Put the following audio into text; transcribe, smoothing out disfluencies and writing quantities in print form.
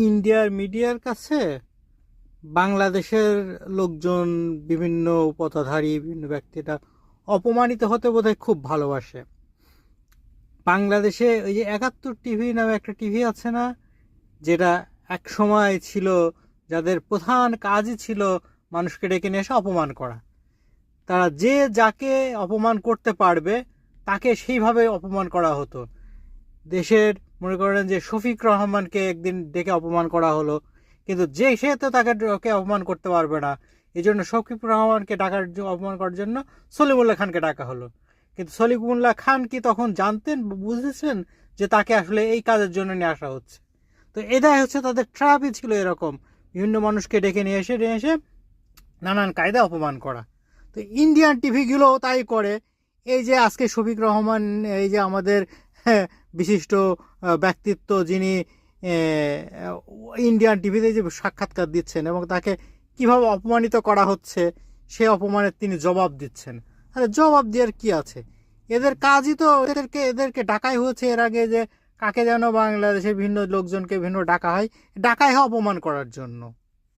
ইন্ডিয়ার মিডিয়ার কাছে বাংলাদেশের লোকজন, বিভিন্ন পথধারী বিভিন্ন ব্যক্তিরা অপমানিত হতে বোধহয় খুব ভালোবাসে। বাংলাদেশে ওই যে ৭১ টিভি নামে একটা টিভি আছে না, যেটা এক সময় ছিল, যাদের প্রধান কাজই ছিল মানুষকে ডেকে নিয়ে এসে অপমান করা। তারা যে যাকে অপমান করতে পারবে তাকে সেইভাবে অপমান করা হতো। দেশের মনে করেন যে শফিক রহমানকে একদিন ডেকে অপমান করা হলো, কিন্তু যে সে তো তাকে অপমান করতে পারবে না, এই জন্য শফিক রহমানকে অপমান করার জন্য সলিমুল্লাহ খানকে ডাকা হলো। কিন্তু সলিমুল্লাহ খান কি তখন জানতেন, বুঝেছেন যে তাকে আসলে এই কাজের জন্য নিয়ে আসা হচ্ছে? তো এটাই হচ্ছে তাদের ট্র্যাপই ছিল এরকম, বিভিন্ন মানুষকে ডেকে নিয়ে এসে নানান কায়দায় অপমান করা। তো ইন্ডিয়ান টিভিগুলোও তাই করে। এই যে আজকে শফিক রহমান, এই যে আমাদের বিশিষ্ট ব্যক্তিত্ব, যিনি ইন্ডিয়ান টিভিতে যে সাক্ষাৎকার দিচ্ছেন এবং তাকে কিভাবে অপমানিত করা হচ্ছে সে অপমানের তিনি জবাব দিচ্ছেন। আরে জবাব দেওয়ার কি আছে? এদের কাজই তো এদেরকে ডাকাই হয়েছে এর আগে, যে কাকে যেন বাংলাদেশের বিভিন্ন লোকজনকে বিভিন্ন ডাকা হয় অপমান করার জন্য।